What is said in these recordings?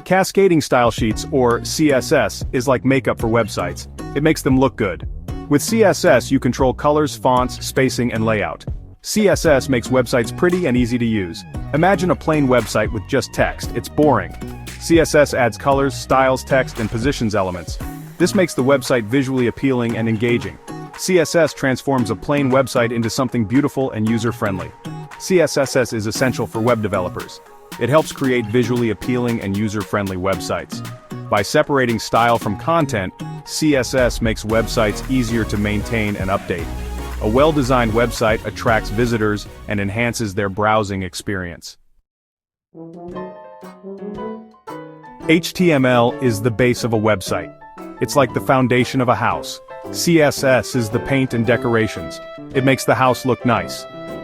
Cascading style sheets, or CSS, is like makeup for websites. It makes them look good. With CSS, you control colors, fonts, spacing, and layout. CSS makes websites pretty and easy to use. Imagine a plain website with just text. It's boring. CSS adds colors, styles, text, and positions elements. This makes the website visually appealing and engaging. CSS transforms a plain website into something beautiful and user-friendly. CSS is essential for web developers. It helps create visually appealing and user-friendly websites. By separating style from content, CSS makes websites easier to maintain and update. A well-designed website attracts visitors and enhances their browsing experience. HTML is the base of a website. It's like the foundation of a house. CSS is the paint and decorations. It makes the house look nice.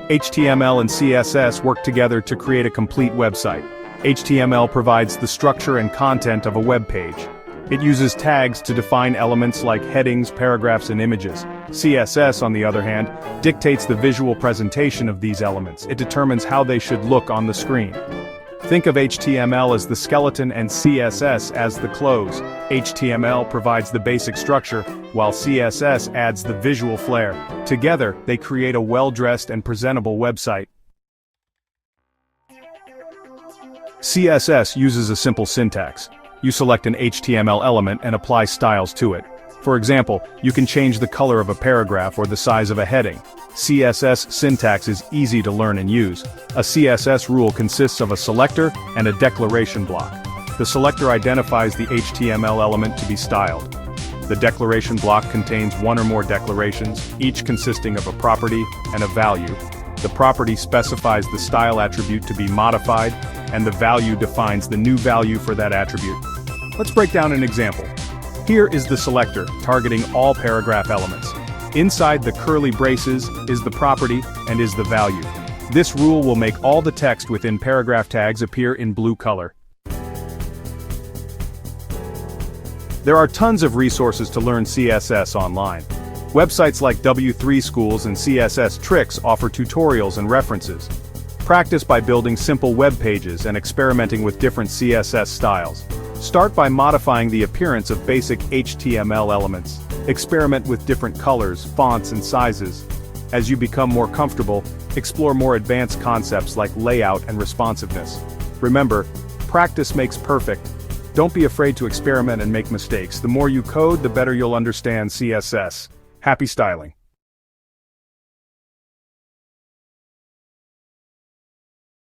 HTML and CSS work together to create a complete website. HTML provides the structure and content of a web page. It uses tags to define elements like headings, paragraphs, and images. CSS, on the other hand, dictates the visual presentation of these elements. It determines how they should look on the screen. Think of HTML as the skeleton and CSS as the clothes. HTML provides the basic structure, while CSS adds the visual flair. Together, they create a well-dressed and presentable website. CSS uses a simple syntax. You select an HTML element and apply styles to it. For example, you can change the color of a paragraph or the size of a heading. CSS syntax is easy to learn and use. A CSS rule consists of a selector and a declaration block. The selector identifies the HTML element to be styled. The declaration block contains one or more declarations, each consisting of a property and a value. The property specifies the style attribute to be modified, and the value defines the new value for that attribute. Let's break down an example. Here is the selector, targeting all paragraph elements. Inside the curly braces is the property and is the value. This rule will make all the text within paragraph tags appear in blue color. There are tons of resources to learn CSS online. Websites like W3 Schools and CSS Tricks offer tutorials and references. Practice by building simple web pages and experimenting with different CSS styles. Start by modifying the appearance of basic HTML elements. Experiment with different colors, fonts, and sizes. As you become more comfortable, explore more advanced concepts like layout and responsiveness. Remember, practice makes perfect. Don't be afraid to experiment and make mistakes. The more you code, the better you'll understand CSS. Happy styling!